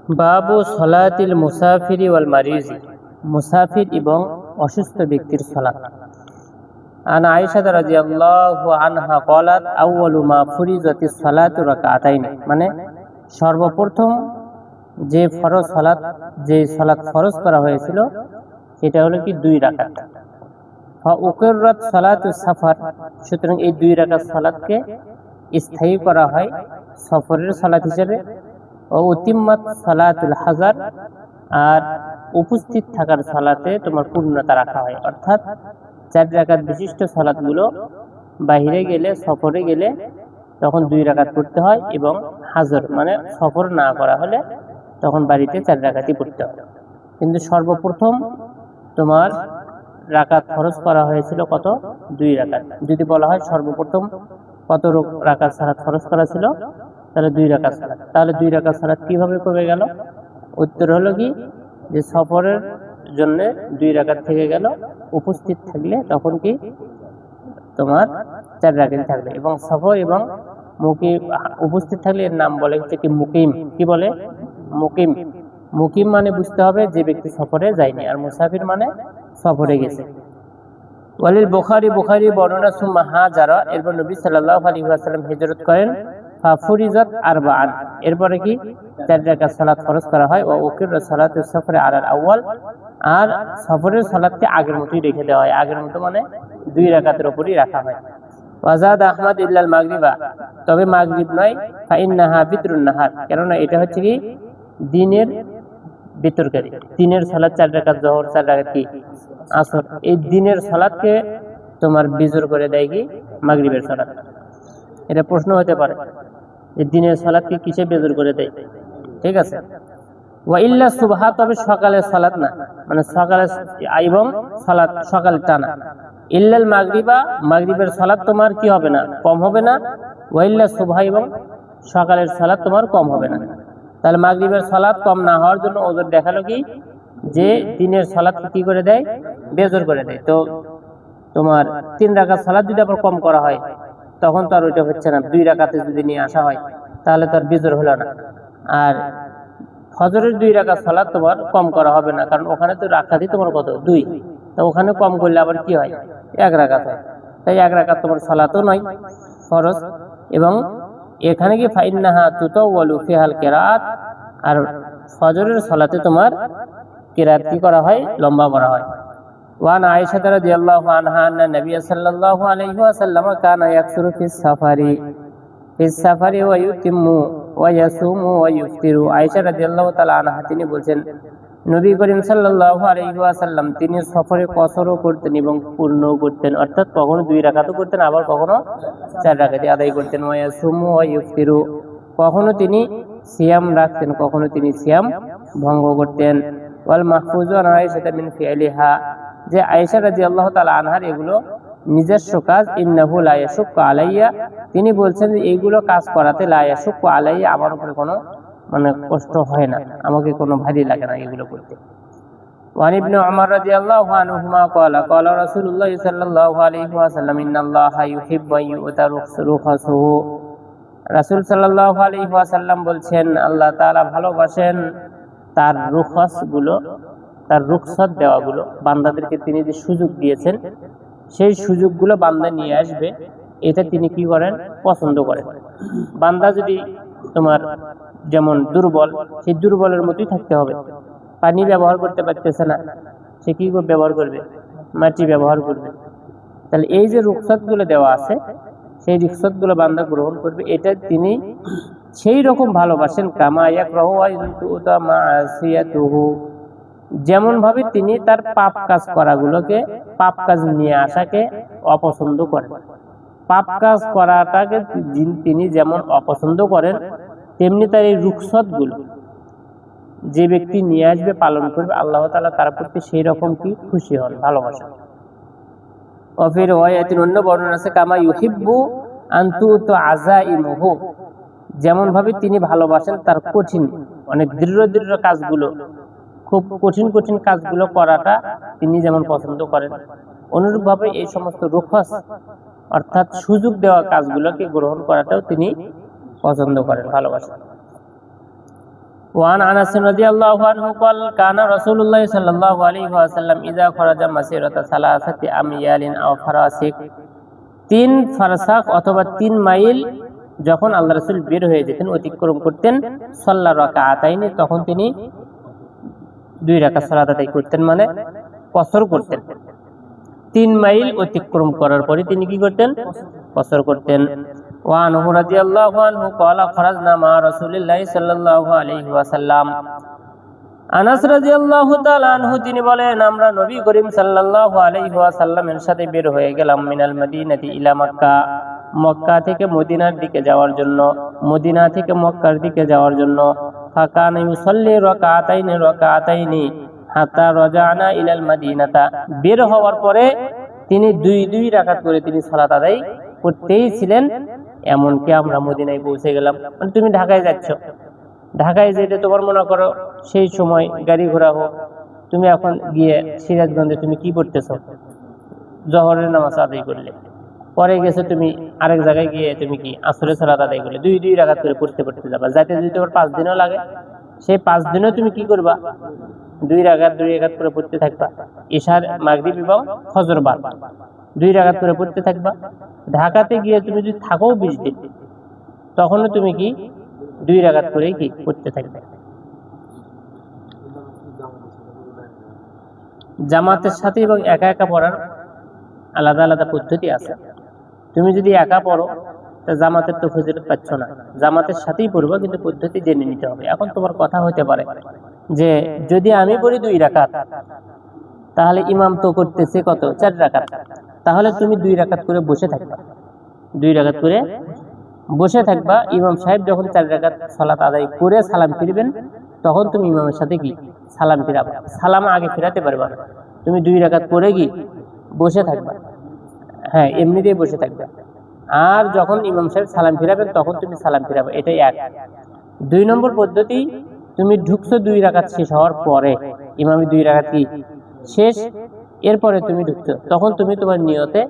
বাবু সলাতিল মুসাফিরি ওয়াল মারিজি, মুসাফির এবং অসুস্থ ব্যক্তির সালাত। আন আয়েশা রাদিয়াল্লাহু আনহা ক্বালাত আউয়ালু মা ফুরিজাতিস সালাতু রাকাতাইন, মানে সর্বপ্রথম যে ফরজ সালাত, যে সালাত ফরজ করা হয়েছিল সেটা হলো কি 2 রাকাত। ফা উকিরাত সালাতুস সাফার, সুতরাং এই 2 রাকাত সালাতকে স্থায়ী করা হয় সফরের সালাত হিসেবে। ও উতিম্মাত সালাতুল হাজার, আর উপস্থিত থাকার সালাতে তোমার পূর্ণতা রাখা হয়, অর্থাৎ 4 রাকাত বিশিষ্ট সালাতগুলো বাহিরে গেলে, সফরে গেলে তখন 2 রাকাত পড়তে হয়, এবং হাজর মানে সফর না করা হলে তখন বাড়িতে 4 রাকাতই পড়তে হয়। কিন্তু সর্বপ্রথম তোমার রাকাত ফরজ করা হয়েছিল কত? 2 রাকাত। যদি বলা হয় সর্বপ্রথম কত রাকাত সালাত ফরজ করা ছিল, তাহলে 2 রাকাত সালাত। তাহলে 2 রাকাত সালাত কিভাবে কমে গেল? উত্তর হলো কি, যে সফরের জন্য 2 রাকাত থেকে গেল, উপস্থিত থাকলে তখন কি তোমার 4 রাকাত থাকবে। এবং সফর এবং মুকিম, উপস্থিত থাকলে এর নাম বলে হচ্ছে কি মুকিম। কি বলে? মুকিম। মুকিম মানে বুঝতে হবে যে ব্যক্তি সফরে যায়নি, আর মুসাফির মানে সফরে গেছে। ওয়ালিল বুখারী, বুখারী বর্ণনা সুম্মা হাজারা, এরপর নবী সাল্লাল্লাহু আলাইহি ওয়াসাল্লাম হিজরত করেন। ফাফুরিজাত আরবাআন, এরপরে কি 4 রাকাত সালাত ফরজ করা হয়। ও উকিরাত সালাতুস সফরে আলাল আউয়াল, আর সফরের সালাতকে আগের মতোই রেখে দেওয়া হয়। আগের মতো মানে 2 রাকাতের উপরই রাখা হয়। ওয়াজাদ আহমদ ইল্লাল মাগরিবা, তবে মাগরিব নয়। ফা ইন্নাহা বিতরুন নাহার, কেননা এটা হচ্ছে কি দিনের বিতরকারী। দিনের সালাত 4 রাকাত, জোহর 4 রাকাত কি আসর, এই দিনের সালাতকে তোমার বিজোর করে দেয় কি মাগরিবের সালাত। এটা প্রশ্ন হতে পারে যে দিনের সালাতকে কিসে বেজর করে দেয়? ঠিক আছে। ওয়া ইল্লা সুবহা, তবে সকালের সালাত না, মানে সকালে এবং সালাত সকালে টানা। ইল্লাল মাগরিবা, মাগরিবের সালাত তোমার কি হবে না, কম হবে না। ওয়া ইল্লা সুবহা, এবং সকালের সালাত তোমার কম হবে না। তাহলে মাগরিবের সালাত কম না হওয়ার জন্য ওদের দেখালো কি যে দিনের সালাত কি করে দেয়, বেজর করে দেয়। তো তোমার 3 রাকাত সালাত যদি আবার কম করা হয় তখন তো আর ওইটা হচ্ছে না। 2 রাকাতে যদি নিয়ে আসা হয় তাহলে তো আর বেজর হলো না। আর ফজরের 2 রাকাত সালাত তোমার কম করা হবে না, কারণ ওখানে তো রাকাতই তোমার কত 2, তো ওখানে কম করলে আবার কি হয়, 1 রাকাত হয়। তাই 1 রাকাত তোমার সালাতও নয় ফরজ। এবং এখানে কি ফাইন্নাহা তুতাওয়ালু ফিহাল কিরাত, আর ফজরের সালাতে তোমার কিরাত কি করা হয়, লম্বা করা হয়। ওয়ান আয়েশা রাদিয়াল্লাহু আনহা আন্না নবী সাল্লাল্লাহু আলাইহি ওয়াসাল্লাম কানা ইয়াকসুরু ফিস সাফারি ওয়া ইউতিম্মু ওয়া ইয়াসুমু ওয়া ইফতিরু। আয়েশা রাদিয়াল্লাহু তাআলা আনহা তিনি বলেন, নবী করিম সাল্লাল্লাহু আলাইহি ওয়াসাল্লাম তিনি সফরে কসরও করতেন এবং পূর্ণও করতেন, অর্থাৎ কখনো 2 রাকাতও করতেন, আবার কখনো 4 রাকাতই আদায় করতেন। ওয়া ইয়াসুমু ওয়া ইফতিরু, কখনো তিনি সিয়াম রাখতেন, কখনো তিনি সিয়াম ভঙ্গ করতেন। ওয়াল মাহফুজু আন আয়েশা মিন ফিআলিহা, যে আয়েশা রাদিয়াল্লাহু তাআলা আনহার এগুলো নিজস্ব কাজ। ইন্নাহু লা ইয়াশুক্কু আলাইয়া, তিনি বলছেন যে এইগুলো কাজ করাতে লা ইয়াশুক্কু আলাইয়া, আমার উপরে কোনো মানে কষ্ট হয় না, আমাকে কোনো ভারী লাগে না এগুলো করতে। ওয়ান ইবনে উমর রাদিয়াল্লাহু আনহুমা ক্বালা ক্বালা রাসূলুল্লাহ সাল্লাল্লাহু আলাইহি ওয়াসাল্লাম ইন্নাল্লাহা ইউহিব্বু আন ইউতা রুখসাহু, রাসূল সাল্লাল্লাহু আলাইহি ওয়াসাল্লাম বলছেন আল্লাহ তাআলা ভালোবাসেন তার রুখসগুলো, তার রুখসত দেওয়াগুলো, বান্দাদেরকে তিনি যে সুযোগ দিয়েছেন সেই সুযোগগুলো বান্দা নিয়ে আসবে, এটা তিনি কি করেন, পছন্দ করেন। বান্দা যদি তোমার যেমন দুর্বল, সেই দুর্বলের মতোই থাকতে হবে। পানি ব্যবহার করতে পারতেছে না, সে কি ব্যবহার করবে, মাটি ব্যবহার করবে। তাহলে এই যে রুখসতগুলো দেওয়া আছে, সেই রুখসতগুলো বান্দা গ্রহণ করবে, এটা তিনি সেই রকম ভালোবাসেন। কামা ইয়াকরাহু আইয়ুতা মাসিয়াতুহু, যেমন ভাবে তিনি তার পাপ কাজ করাগুলোকে, পাপ কাজ নিয়ে আসাকে অপছন্দ করেন। পাপ কাজ করাটাকে তিনি যেমন অপছন্দ করেন, তেমনি তার এই রুখসতগুলো যে ব্যক্তি নিয়ে আসবে, পালন করবে, আল্লাহ তাআলা তার প্রতি সেই রকম কি খুশি হন, ভালোবাসেন। অফির ওয়ায়াতিন, অন্য বর্ণনা আছে কামা ইউহিব্বু আন তুতু আযাইমুহু, যেমন ভাবে তিনি ভালোবাসেন তার কঠিন, অনেক দৃঢ় কাজগুলো, খুব কঠিন কঠিন কাজগুলো করাটা তিনি যেমন পছন্দ করেন, অনুরূপভাবে এই সমস্ত রুখস অর্থাৎ সুযোগ দেওয়া কাজগুলোকে গ্রহণ করাটাও তিনি পছন্দ করেন, ভালোবাসেন। وعن انس رضي الله عنه قال كان رسول الله صلى الله عليه وسلم اذا خرج مسيرة 3 اميال او فراسخ 3 ফারসাখ অথবা 3 মাইল যখন আল্লাহ রাসূল বের হয়ে যেতেন, অতিক্রম করতেন, সাল্লা রাকাতাইনি, তখন তিনি 2 রাকাত সালাত আদায় করতেন, মানে কসর করতেন। 3 মাইল অতিক্রম করার পরে তিনি কি করতেন? কসর করতেন। ওয়া আনহু রাদিয়াল্লাহু আনহু ক্বালা খরাজনা মা রাসূলিল্লাহি সাল্লাল্লাহু আলাইহি ওয়াসাল্লাম। আনাস রাদিয়াল্লাহু তাআলা আনহু তিনি বলেন, আমরা নবী করিম সাল্লাল্লাহু আলাইহি ওয়াসাল্লামের সাথে বের হয়ে গেলাম মিনাল মদিনাতি ইলা মক্কা, মক্কা থেকে মদিনার দিকে যাওয়ার জন্য, মদিনা থেকে মক্কার দিকে যাওয়ার জন্য। ফাকানা ইউসাল্লি রাকাতাইনি হাত্তা রাজানা ইলাল মদিনাতা, বের হওয়ার পরে তিনি 2 রাকাত করে তিনি সালাত আদায় করতেই ছিলেন, এমনকি আমরা মদিনায় পৌঁছে গেলাম। মানে তুমি ঢাকায় যাচ্ছ, ঢাকায় যেতে তোমার মনে করো সেই সময় গাড়ি ঘোড়া হোক, তুমি এখন গিয়ে সিরাজগঞ্জে তুমি কি করতেছো? জোহরের নামাজ আদায় করলে, পরে গেছো তুমি আরেক জায়গায় গিয়ে তুমি কি আসরের সালাত আদায় করলে, 2 রাকাত করে পড়তে যাবা। যাতে যদি তোমার 5 দিনও লাগে, সেই 5 দিনও তুমি কি করবা? 2 রাকাত করে পড়তে থাকবা। ইশার, মাগরিব এবং ফজর বাদ 2 রাকাত করে পড়তে থাকবা। ঢাকাতে গিয়ে তুমি যদি থাকো 20 দিন, তখনও তুমি কি 2 রাকাত করে কি পড়তে থাকবে। জামাতের সাথে এবং একা একা পড়ার আলাদা আলাদা পদ্ধতি আছে। তুমি যদি একা পড়ো তা জামাতের তো ফজিলত পাচ্ছ না, জামাতের সাথেই পড়বো, কিন্তু পদ্ধতি জেনে নিতে হবে। এখন তোমার কথা হতে পারে যে যদি আমি পড়ি 2 রাকাত, তাহলে ইমাম তো করতেছে কত? 4 রাকাত, তাহলে তুমি 2 রাকাত করে বসে থাকবা। 2 রাকাত করে বসে থাকবা। ইমাম সাহেব যখন 4 রাকাত সালাত আদায় করে সালাম ফিরবেন, তখন তুমি ইমামের সাথে কি সালাম ফিরাবা। সালাম আগে ফিরাতে পারবা না, তুমি 2 রাকাত করে কি বসে থাকবা। হ্যাঁ, এমনিতেই বসে থাকবা। আর যখন ইমাম সাহেব সালাম ফিরাবেন, তখন তুমি সালাম ফিরাবা। এটাই এক। 2 নম্বর পদ্ধতি, তুমি ঢুকছো 2 রাকাত শেষ হওয়ার পরে, ইমামি 2 রাকাত কি শেষ, এরপরে তুমি ঢুকছো, তখন তুমি তোমার নিয়তে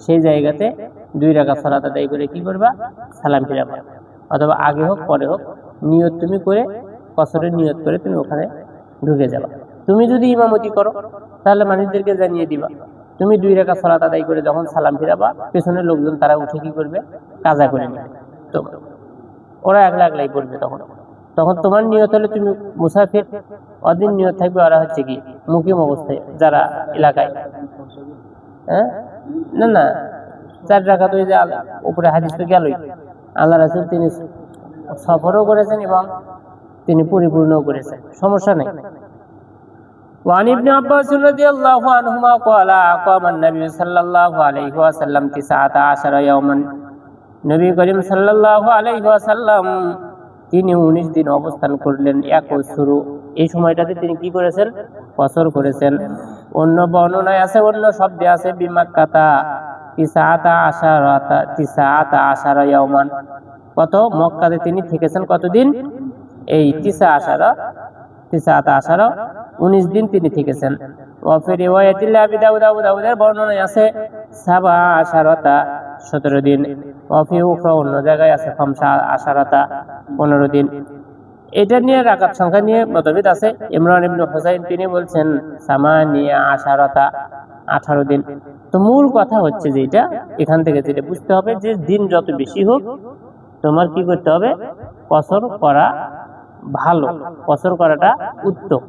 সেই জায়গাতে 2 রাকাত সালাত আদায় করে কি করবা? সালাম ফিরাবা। অথবা আগে হোক পরে হোক, নিয়ত তুমি করে, কসরের নিয়ত করে তুমি ওখানে ঢুকে যাবা। তুমি যদি ইমামতি করো, তাহলে মানুষদেরকে জানিয়ে দিবা। তুমি 2 রাকাত সালাত আদায় করে যখন সালাম ফিরাবা, পেছনের লোকজন তারা উঠে কি করবে? কাজা করে নেবে। তো ওরা একলাই পড়বে। তখন তোমার নিয়ত হলে তুমি মুসাফির, অদিন নিয়ত থাকবে ওরা হচ্ছে কি মুকিম অবস্থায় যারা এলাকায়। হ্যাঁ, না 4 রাকাত ওই যে উপরে হাদিস তো গেলই, আল্লাহ রাসূল তিনি সফরও করেছেন এবং তিনি পরিপূর্ণও করেছেন, সমস্যা নেই। وعن ابن عباس رضي الله عنهما قال أقام النبي صلى الله عليه وسلم 19 يوما, নবী করিম সাল্লাল্লাহু আলাইহি ওয়াসাল্লাম তিনি 19 দিন অবস্থান করলেন। ইয়াকুসুরু, এই সময়টাতে তিনি কি করেছেন? কসর করেছেন। অন্য বর্ণনায় আছে, অন্য শব্দে আছে বিমাক্কাতা 19 ইয়াওমান, কত? মক্কাতে তিনি থেকেছেন কতদিন? এই 19 দিন তিনি থেকেছেন। ওয়াফি রিওয়ায়াতিল আবি দাউদ, আবু দাউদের বর্ণনায় আছে 17 দিন। ওয়াফি উখরা, অন্য জায়গায় আছে 15 দিন। এটা নিয়ে রাকাত সংখ্যা নিয়ে মতভেদ আছে। ইমরান ইবনে হুসাইন তিনি বলছেন 18 দিন। তো মূল কথা হচ্ছে যে এটা এখান থেকে যেটা বুঝতে হবে যে দিন যত বেশি হোক, তোমার কি করতে হবে? কসর করা ভালো, কসর করাটা উত্তম।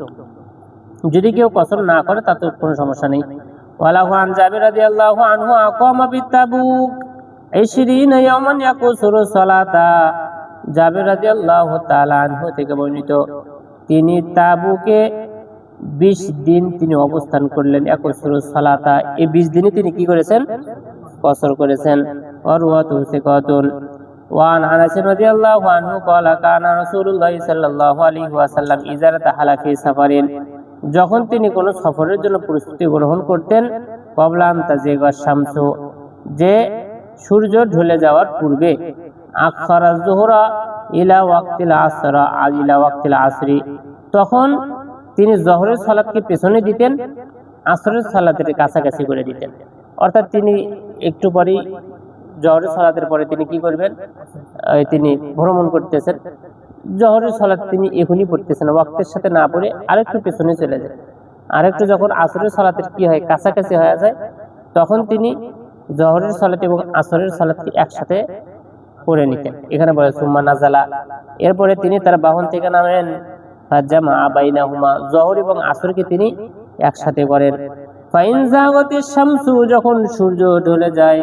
যদি কেউ কসর না করে তাতে কোনো সমস্যা নেই। ওয়ালাহু আন জাবির রাদিয়াল্লাহু আনহু আকামা বিতাবুক 20 ইয়াওমান ইয়াকুসুরু সালাতা, জাবির রাদিয়াল্লাহু তাআলা আনহু থেকে বর্ণিত, তিনি তাবুকে 20 দিন তিনি অবস্থান করলেন। ইয়াকুসুরু সালাতা, এই 20 দিনে তিনি কি করেছেন? কসর করেছেন। ওয়ারওয়াতু সিকাতুন। وعن انس رضي الله عنه قال كان رسول الله صلى الله عليه وسلم اذا ارتحل في سفر, যখন তিনি কোন সফরের জন্য প্রস্তুতি গ্রহণ করতেন, ক্বাবলা আন তাজিগা শামসু, যে সূর্য ঢলে যাওয়ার পূর্বে, আখারা যুহরা ইলা ওয়াক্তিল আসরা ইলা ওয়াক্তিল আসরি, তখন তিনি জোহরের সালাতকে পেছনে দিতেন, আসরের সালাতের কাছাকাছি করে দিতেন। অর্থাৎ তিনি একটু পরেই জোহরের সালাতের পরে তিনি কি করবেন? তিনি ভ্রমণ করতেছেন, জোহরের সালাত তিনি এখনই পড়তেছেন, ওয়াক্তের সাথে না পড়ে আরেকটু পেছনে চলে যায়, আরেকটু যখন আসরের সালাতের কি হয় কাছাকাছি হয়ে যায়, তখন তিনি জোহরের সালাত এবং আসরের সালাতকে একসাথে পড়ে নিতেন। এখানে বলে সুম্মা নাজালা, এরপরে তিনি তার বাহন থেকে নামেন, ফাজ্জামা বাইনাহুমা, জোহর এবং আসরকে তিনি একসাথে করেন। ফাইন জাগাতিশ শামসু, যখন সূর্য ঢলে যায়,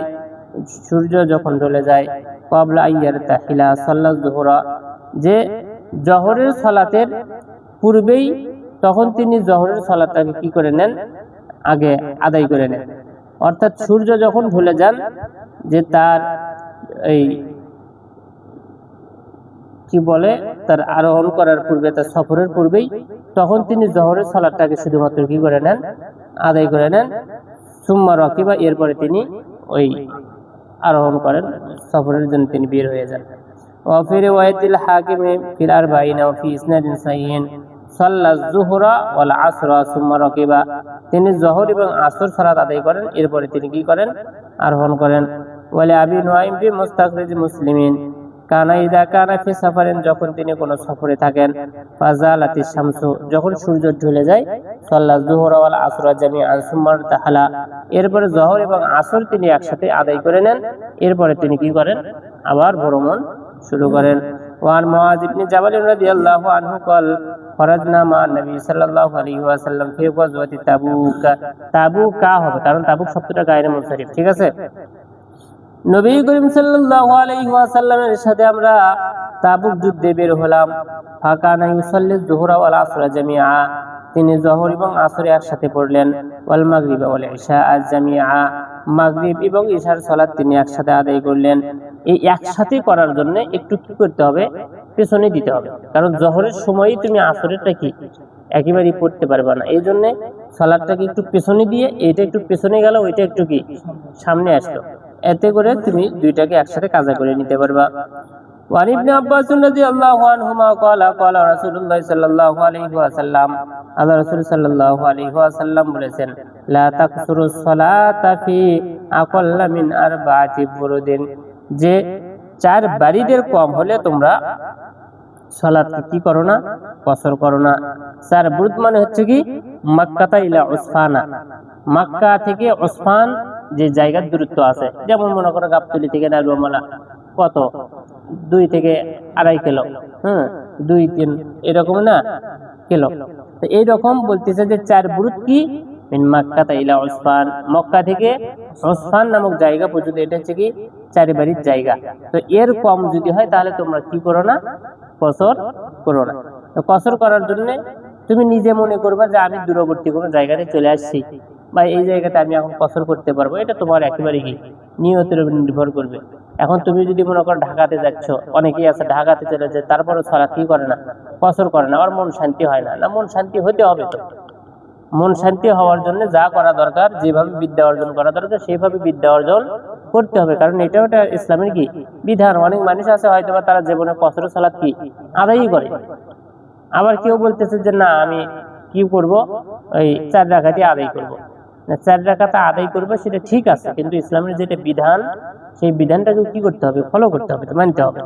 সূর্য যখন ঢলে যায়, ক্বাবলা আইয়ার তাহিলা সাল্লাত যুহরা, যে জোহরের সালাতের পূর্বেই তখন তিনি জোহরের সালাতটাকে কি করে নেন, আগে আদায় করে নেন। অর্থাৎ সূর্য যখন ঢলে যান, যে তার এই কি বলে তার আরোহণ করার পূর্বে, তার সফরের পূর্বেই তখন তিনি জোহরের সালাতটাকে শুধুমাত্র কি করে নেন, আদায় করে নেন। সুম্মা রাকিবা, এরপরে তিনি ওই আরোহণ করেন, সফরের জন্য তিনি বের হয়ে যান। ওয়া ফি রিওয়ায়াতিল হাকিম ফিল আরবাঈনা ওয়া ফি ইসনাদিন সাহিহিন সাল্লায যুহরা ওয়াল আসরা সুম্মা রাকিবা, তিনি জোহর এবং আসর সালাত আদায় করেন, এরপরে তিনি কি করেন, আরোহণ করেন। ওয়ালি আবি নুআইম ফি মুস্তাখরিজ মুসলিমিন কানা ইযা কানা ফি সাফারিন, যখন তিনি কোনো সফরে থাকেন, ফাজালাতিশ শামসু, যখন সূর্য ঢলে যায়, সাল্লায যুহরা ওয়াল আসরা জামিআন সুম্মা তাহালা, এরপরে জোহর এবং আসর তিনি একসাথে আদায় করে নেন, এরপরে তিনি কি করেন, আবার ভ্রমণ শুরু করেন। ওয়ান মুআয ইবনে জাবাল রাদিয়াল্লাহু আনহু قال খরাজনা মা নবী সাল্লাল্লাহু আলাইহি ওয়াসাল্লাম ফি গাজওয়াতি তাবুক, তাবুকা হবে কারণ তাবুক শব্দটা গায়রে মুনসারিফ, ঠিক আছে। নবী করিম সাল্লাল্লাহু আলাইহি ওয়াসাল্লামের সাথে আমরা তাবুক যুদ্ধে বের হলাম। ফাকানা ইউসাল্লি যুহরা ওয়াল আসরা জামিআ, তিনি জোহর এবং আসর একসাথে পড়লেন। ওয়াল মাগরিব ওয়াল ইশা জামিআ, মাগরিব এবং ইশার সালাত তিনি একসাথে আদায় করলেন। এই একসাথে করার জন্য একটু কি করতে হবে, পেছনে দিতে হবে, কারণ জোহরের সময়ই তুমি আসরেরটা কি একেবারেই পড়তে পারবে না। এই জন্য সালাতটাকে একটু পেছনে দিয়ে, এইটা একটু পেছনে গেল, ওইটা একটু কি সামনে আসলো, এতে করে তুমি দুইটাকে একসাথে কাজা করে নিতে পারবা। ওয়ান ইবনে আব্বাস রাদিয়াল্লাহু আনহুমা ক্বালা ক্বালা রাসূলুল্লাহ সাল্লাল্লাহু আলাইহি ওয়াসাল্লাম, আল্লাহ রাসূল সাল্লাল্লাহু আলাইহি ওয়াসাল্লাম বলেছেন, লা তাকসুরুস সালাতা ফি আকাল্লা মিন আরবাআতি বুরুদিন, যে 4 বারিদের কম হলে তোমরা সালাত কি করো না, কসর করো না। 4 বুরুদ মানে হচ্ছে কি মক্কা ইলা উসফানা, মক্কা থেকে উসফান যে জায়গার দূরত্ব আছে, যেমন মনে করো গাবতলী থেকে নারুয়ামালা কত 2 থেকে 2.5 কিলো, 2-3 এরকম না কিলো। তো এইরকম বলতেছে যে 4 বুরুদ কি মিন মক্কা ইলা উসফান, মক্কা থেকে উসফান নামক জায়গা পর্যন্ত, এটা হচ্ছে কি 4 বাড়ির জায়গা। তো এর কম যদি হয় তাহলে তোমরা কি করো না, কসর করো না। তো কসর করার জন্য তুমি নিজে মনে করবা যে আমি দূরবর্তী কোনো জায়গাতে চলে আসছি বা এই জায়গাতে আমি এখন কসর করতে পারবো, এটা তোমার একেবারে কি নিয়তের উপর নির্ভর করবে। এখন তুমি যদি মনে করো ঢাকাতে যাচ্ছ, অনেকেই আছে ঢাকাতে চলে যায়, তারপরে সালাত কি করে না, কসর করে না, আর মন শান্তি হয় না। না, মন শান্তি হতে হবে। তো মন শান্তি হওয়ার জন্য যা করা দরকার, যেভাবে বিদ্যা অর্জন করা দরকার সেইভাবে বিদ্যা অর্জন করতে হবে, কারণ এটাও একটা ইসলামের কি বিধান। অনেক মানুষ আছে হয়তো বা তারা জীবনে কসর সালাত কি আদায়ই করে, আবার কেউ বলতেছে যে না আমি কি করব, ওই 4 রাকাতই আদায় করব। না, 4 রাকাত আদায় করবে সেটা ঠিক আছে, কিন্তু ইসলামের যেটা বিধান সেই বিধানটাকে কি করতে হবে, ফলো করতে হবে, মানতে হবে।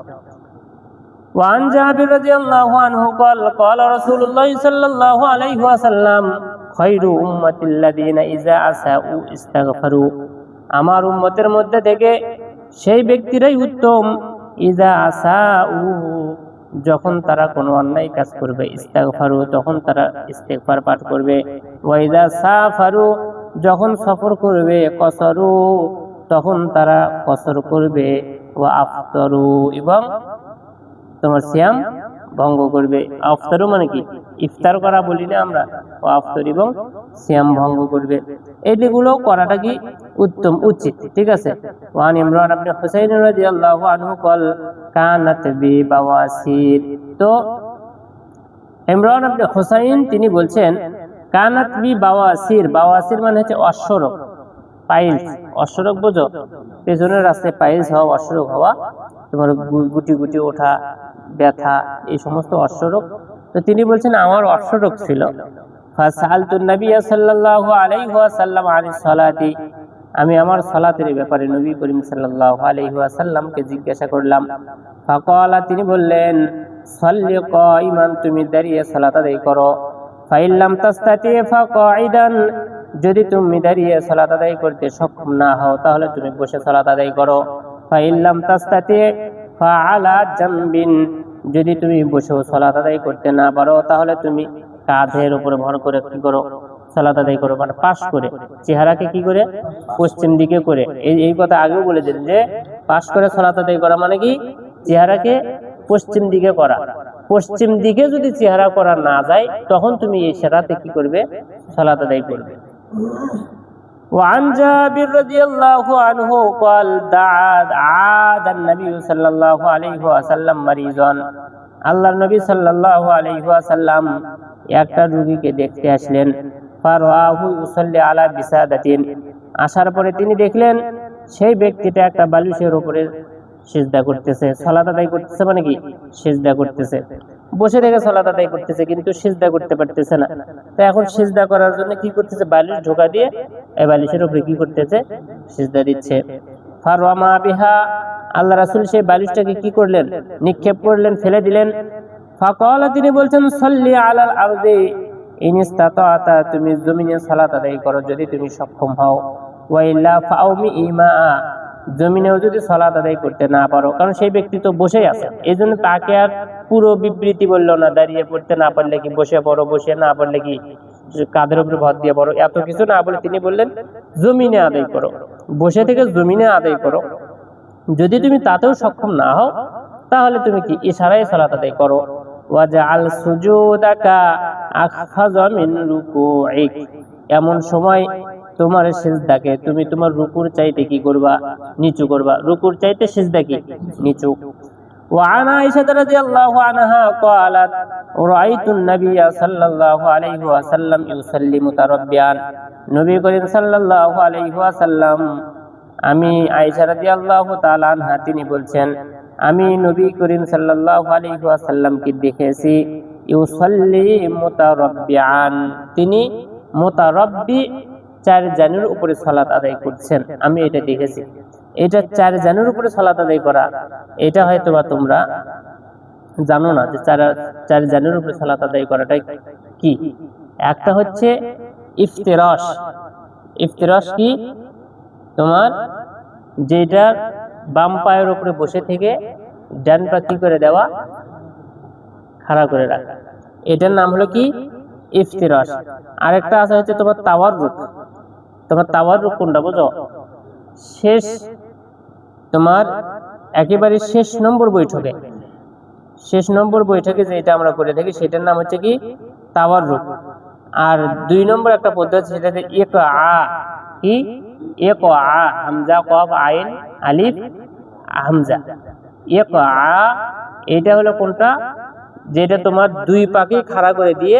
وعن جابر رضي الله عنه قال قال رسول الله صلى الله عليه وسلم خير أمة الذين إذا أساءوا استغفروا, আমার উম্মতের মধ্যে থেকে সেই ব্যক্তিরাই উত্তম, ইজা আসাউ, যখন তারা কোনো অন্যায় কাজ করবে, ইস্তিগফারু, তখন তারা ইস্তিগফার পাঠ করবে, ওয়া ইজা সাফারু, যখন সফর করবে, কসরু, তখন তারা কসর করবে, ওয়া আফতারু, এবং তোমার সিয়াম ভঙ্গ করবে। আফতারু মানে কি ইফতার করা বলি না আমরা, ও আফতার এবং সিয়াম ভঙ্গ করবে। এইগুলো করাটা কি উত্তম, উচিত, ঠিক আছে। ওয়ান ইমরান ইবনে হুসাইন রাদিয়াল্লাহু আনহু قال কানাত বি বাওয়াসির, তো ইমরান ইবনে হুসাইন তিনি বলছেন কানাত বি বাওয়াসির, বাওয়াসির মানে হচ্ছে অশ্বরোগ, পাইলস, অশ্বরোগ বুঝো, পেছনের রাস্তায় পাইলস হওয়া, অশ্বরোগ হওয়া, তোমার গুটি গুটি ওঠা, ব্যথা, এই সমস্ত অশ্বরোগ। তো তিনি বলছেন আমার অশ্বরোগ ছিল। ফাসালতুন নবী সাল্লাল্লাহু আলাইহি ওয়াসাল্লাম আনিস সালাতি, আমি আমার সালাতের ব্যাপারে নবী করিম সাল্লাল্লাহু আলাইহি ওয়াসাল্লামকে জিজ্ঞাসা করলাম। ফাকালা, তিনি বললেন সাল্লি কাইমান, তুমি দাঁড়িয়ে সালাত আদায় করো। ফাইন লাম তাস্তাতি ফাকাইদান, যদি তুমি দাঁড়িয়ে সালাত আদায় করতে সক্ষম না হও তাহলে তুমি বসে সালাত আদায় করো। ফাইন লাম তাস্তাতি ফাআলা জামবিন, যদি তুমি বসেও সালাত আদায় করতে না পারো তাহলে তুমি কাঁধের উপরে ভর করে কি করো, সালাত আদায় করো, মানে পাশ করে, চেহারাকে কি করে, পশ্চিম দিকে করে। এই কথা আগেও বলে দিন যে পাশ করে সালাত আদায় করা মানে কি, চেহারাকে পশ্চিম দিকে করা। পশ্চিম দিকে যদি চেহারা করা না যায় তখন তুমি এই সেরাতে কি করবে, সালাত আদায় করবে। وعن جابر رضي الله عنه قال عاد النبي صلى الله عليه وسلم مريضا, আল্লাহর নবী সাল্লাল্লাহু আলাইহি ওয়াসাল্লাম একটা রোগীকে দেখতে আসলেন। ফারাহু ইউসাল্লি আলা বিসাদাতিন, আসার পরে তিনি দেখলেন সেই ব্যক্তিটা একটা বালিশের উপরে সিজদা করতেছে, সালাত আদায় করতেছে, মানে কি সিজদা করতেছে, বসে থেকে সালাত আদায় করতেছে কিন্তু সিজদা করতে পারতেছে না। তো এখন সিজদা করার জন্য কি করতেছে, বালিশ ঢোকা দিয়ে এই বালিশের উপরে কি করতেছে, সিজদা দিচ্ছে। ফারওয়ামা বিহা, আল্লাহ রাসূল সেই বালিশটাকে কি করলেন, নিক্ষেপ করলেন, ফেলে দিলেন। ফাকালা, তিনি বলছেন সাল্লি আলাল আরদি ইন ইসতাতা'তা, তুমি জমিনে সালাত আদায় করো যদি তুমি সক্ষম হও। ওয়া ইল্লা ফাউমি ইমা, জমিনেও যদি সালাত আদায় করতে না পারো, কারণ সেই ব্যক্তি তো বসেই আছে, এই জন্য তাকে আর পুরো বিবৃতি বললো না, দাঁড়িয়ে পড়তে না পারলে কি বসে পড়ো, বসে না পারলে কি কাঁধের উপরে ভর দিয়ে পড়ো, এত কিছু না বলে তিনি বললেন জমিনে আদায় করো, বসে থেকে জমিনে আদায় করো। যদি তুমি তাতেও সক্ষম না হও তাহলে তুমি কি ইশারায় সালাত আদায় করো। ওয়াজআল সুজুদাকা আখফাযা মিন রুকুইক, এমন সময় তোমার সিজদাকে তুমি তোমার রুকুর চাইতে কি করবা, নিচু করবা, রুকুর চাইতে সিজদা কি নিচু। وعن عائشة رضي الله عنها قالت رأيت النبي صلى الله عليه وسلم يصلي متربعا, নবী করিম সাল্লাল্লাহু আলাইহি ওয়াসাল্লাম, আমি আয়েশা রাদিয়াল্লাহু তাআলা আনহা তিনি বলছেন আমি নবী করিম সাল্লাল্লাহু আলাইহি ওয়াসাল্লামকে দেখেছি ইউসাল্লি মুতারাব্বিআন, তিনি মুতারাব্বি, চার জানুর উপরে সালাত আদায় করছেন, আমি এটা দেখেছি। এটা চার জানুর উপরে সালাত আদায় করা, এটা হয়তো বা তোমরা জানো না যে চার জানুর উপরে সালাত আদায় করাটা কি। একটা হচ্ছে ইফতিরাশ। ইফতিরাশ কি, তোমার যেটা বাম পায়ের উপরে বসে থেকে ডান পা কি করে দেওয়া, খাড়া করে রাখা, এটার নাম হলো কি ইফতিরাশ। আরেকটা আছে হচ্ছে তোমার তাওয়াররুক। তোমার তাওয়াররুক কোনটা বোঝো, শেষ, তোমার একেবারে শেষ নম্বর বৈঠকে, শেষ নম্বর বৈঠকে যেটা আমরা করে থাকি সেটার নাম হচ্ছে কি তাওয়াররুক। আর 2 নম্বর একটা পদ্ধতি, সেটাতে ইকআ, কি ইকআ, হামজা কফ আইন আলিফ হামজা, ইকআ, এটা হলো কোনটা, যেটা তোমার 2 পাকে খাড়া করে দিয়ে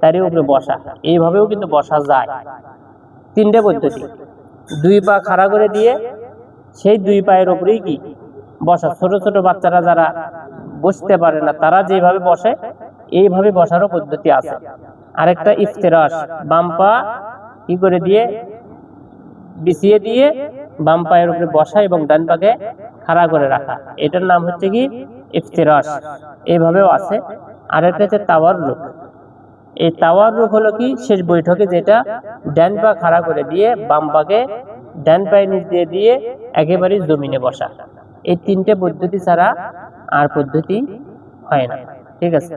তার উপরে বসা, এইভাবেও কিন্তু বসা যায়। 3টে পদ্ধতি, 2 পা খাড়া করে দিয়ে সেই 2 পায়ের উপরেই কি বসা। ছোট ছোট বাচ্চারা যারা বসতে পারে না তারা যেভাবে বসে এইভাবে বসারও পদ্ধতি আছে। আরেকটা ইফতিরাশ, বাম পা কি করে দিয়ে বিছিয়ে দিয়ে বাম পায়ের উপরে বসা এবং ডান পাকে খাড়া করে রাখা, এটার নাম হচ্ছে কি ইফতিরাশ, এইভাবেও আছে। আরেকটা হচ্ছে তাওয়াররুক। এই তাওয়াররুক হলো কি শেষ বৈঠকে যেটা ডান পা খাড়া করে দিয়ে বাম পাকে ডান পায়ে নিচ দিয়ে দিয়ে একেবারে জমিনে বসা। এই 3টে পদ্ধতি ছাড়া আর পদ্ধতি হয় না, ঠিক আছে।